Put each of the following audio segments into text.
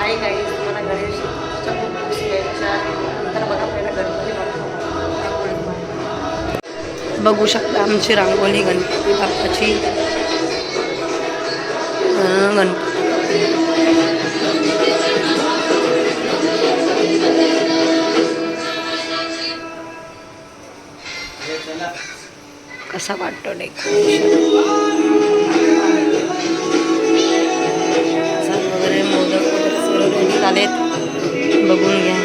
Hi guys, तुम्हाला गणेशच्या खूप खूप शुभेच्छा. तर बघा पहिला गणपती बाप्पा बघू शकता आमची रांगोळी गणपती बाप्पाची. कसा वाटतो डेकोरेशन वगैरे, मोदक वगैरे सर्व रेडी झालेत, बघून घ्या.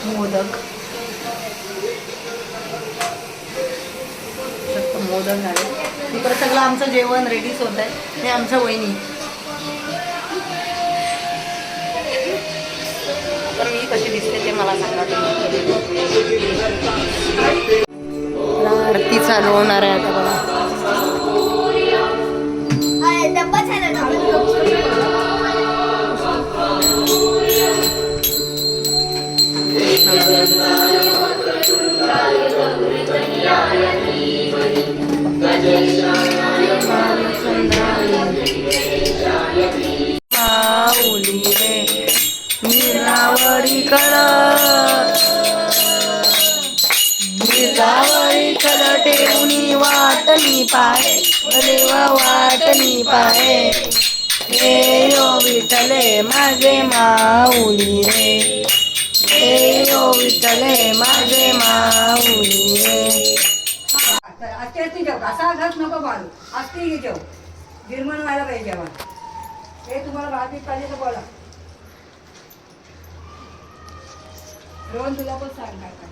मोदक झाले. इकडं सगळं आमचं जेवण रेडीच होत आहे. हे आमच्या वहिनी. तर मी कशी दिसते ते मला सांगा. आरती चालू होणार आहे आता बघा. मिरावरी कळ टेउनी वाटणी पाय, देवा वाटणी पाय. हे यो विठले माझे माऊली रे, हे यो विठले माझे माऊली रे. ती जेव असा घास नको पाडू. असती जेव गिरमण व्हायला पाहिजे जेवण. हे तुम्हाला भाजी पाहिजे तर बोला. रोहन तुला पण सांग काय काय.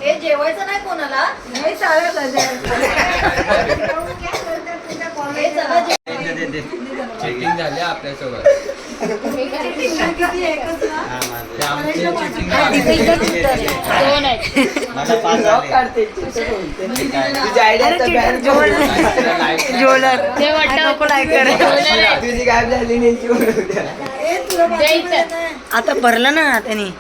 हे जेवायचं नाही कोणाला नाही चालत. चेकिंग झाली आपल्यासोबत. आता भरलं ना त्यांनी.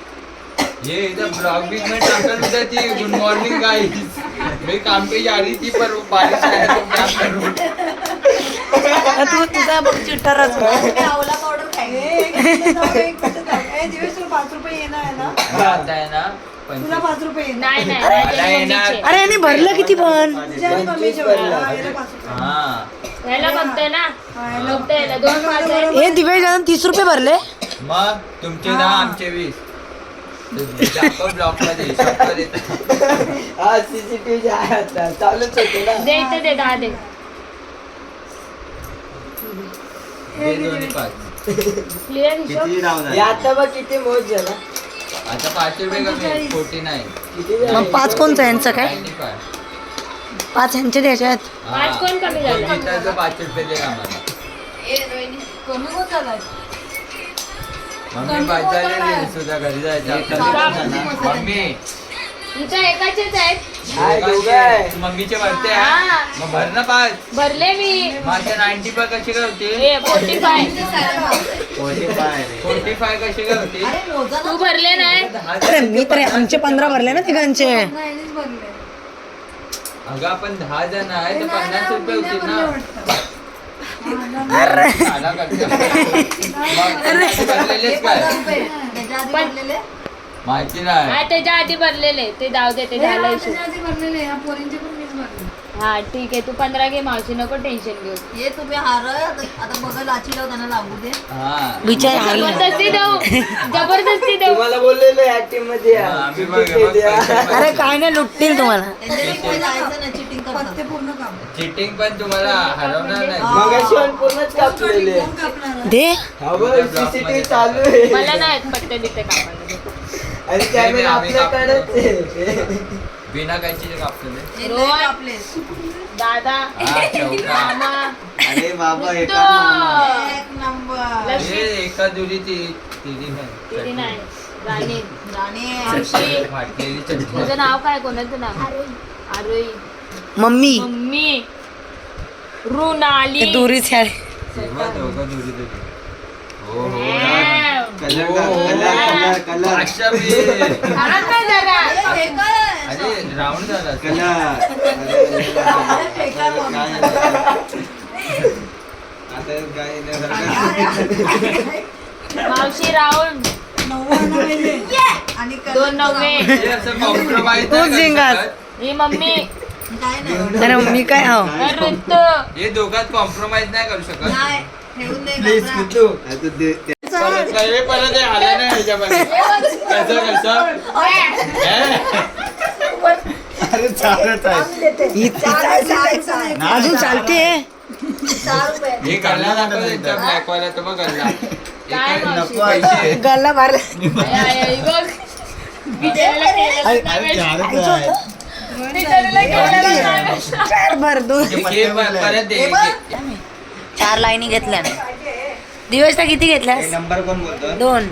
ये इधर ब्लॉग बीच में टाकल उधर थी गुड मॉर्निंग गाइस, मैं काम पे जा रही थी पर वो बारिश आया तो क्या करूं. तू तुझा बघ चिट्टाराच आवला पावडर खायचे. 5 रुपये येणार आहे ना. आता है ना तुला 5 रुपये येणार. नाही नाही मला नाही, येणार. मम्मीचे. अरे यांनी भरलं किती पण तुझ्या आणि मम्मीच्या बरोबर. हा, याला 5 रुपये. हा ह्याला बघतोय ना हा, याला बघतोय ह्याला 2 5 आहे. हे दिव्या जाऊन 30 रुपये भरले मग तुमचे 10 आमचे 20 ब्लॉक मध्ये शॉपला देतात. हा सीसीटीव्ही आहे आता चालूच होते ना. दे इथे दे 10 दे. हे दोन्ही 5. क्लिअर हिशोब. हे आता बघ किती मोज झाला. आता 5 रुपये कमी आहेत. 49. किती मग झाले? 5 कोणचं यांचं काय 95. 5 यांचे द्यायचे आहेत 5 कोण कमी झालं? गीताचं 5 रुपये दे आम्हाला. कमी होत चालाय. मम्मी बाजारला सुद्धा घरी जायचं. मम्मी इथं एकाचेच आहेत. हाय, दोघं आहे. मम्मीचे भरते हा? हा. मग भर ना 5. भरले मी. माझ्या 90 पण कशी काय होती? ए 45. 45 कशी काय होती? तू भरले नाही. अरे मी तर आमचे 15 भरले ना तिघांचे अगं आपण 10 जण आहे तर 50 रुपये होतील ना. आला का? मग भरलेलेच काय माहिती नाही. हा त्याच्या आधी भरलेले ते जाऊ दे ते झालं हिशोब. हा ठीक आहे तू 15 घे मावशी नको टेन्शन घेऊ. हे तुम्ही हारत आता बघा लाची लाव त्यांना लागू दे. हा विचार हारले जबरदस्ती देऊ जबरदस्ती देऊ. तुम्हाला बोललेलो या टीम मध्ये या. हा, आम्ही तिकीट बघ- द्या. अरे काय नाही लुटतील तुम्हाला त्यांच्या जायचं ना चिटिंग करतात. ते पूर्ण काम. चिटिंग पण तुम्हाला हरवणार नाही. मगाशी पण पूर्णच कापलेले. कोण कापणार? दे हा बघ सीसीटीव्ही चालू आहे. मला नाही पट्टे बिट्टे कापायला. आणि कॅमेरा आम्ही आपल्याकडेच आहे. बिना काहीचे कापलेले. हे रोहन. नाही कापले. दादा हा, चौका. मामा अरे बाबा मुत्तो. एक नंबर. हे एका दुरी तिघी तिथे नाही राणी राणी. मावशी फाटलेली चटणी. तुझं नाव काय कोणाचं नाव आरोही मम्मी मम्मी रुनाली हे दुरीच आहे तेव्हा दोघं दुरी दुरी. हो हो हा. अशा बी. घरात काय जरा हे काय? अरे राऊंड झाला मावशी राऊंड 99 आणि 2 9 हे असं compromise तू नाही करू जिंगास. शकत. ही मम्मी काय नाही. अरे मी काय हो ऋतू हे दोघात कॉम्प्रोमाइज नाही करू शकत. नाही ठेवून दे घाबरा. परत हे आलं नाही ह्याच्यामध्ये. कसं कसं हे? अजून चालते 4 रुपये. हे गल्ला दाखव त्यांच्या black वाला तो बघ गल्ला. हे काय काय मावशी? पैसे. गल्ला मारले आय, आय, बघ बिचारीला केलेलं नव्हे. बिचारीला केलेलं नव्हे. 4 भर 2 हे परत दे. 4 लाईनी घेतल्या दिवसला किती घेतल्यास नंबर कोण बोलतो? 2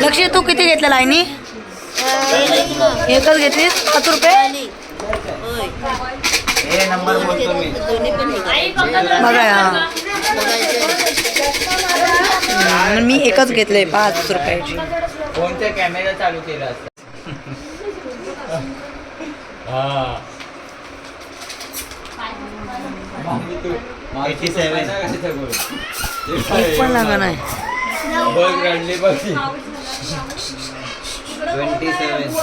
लक्ष तू किती घेतल्या लाईनी एकच घेतलीस 5 रुपये हे नंबर बोलतो मी. आई बघत बघा हा. राहा. मी एकच घेतलंय 5 रुपयाची फोनचा कॅमेरा चालू केला असता. हा. मामी तू 87. एक पण लागा नाही बघ रडली बघ ती. 27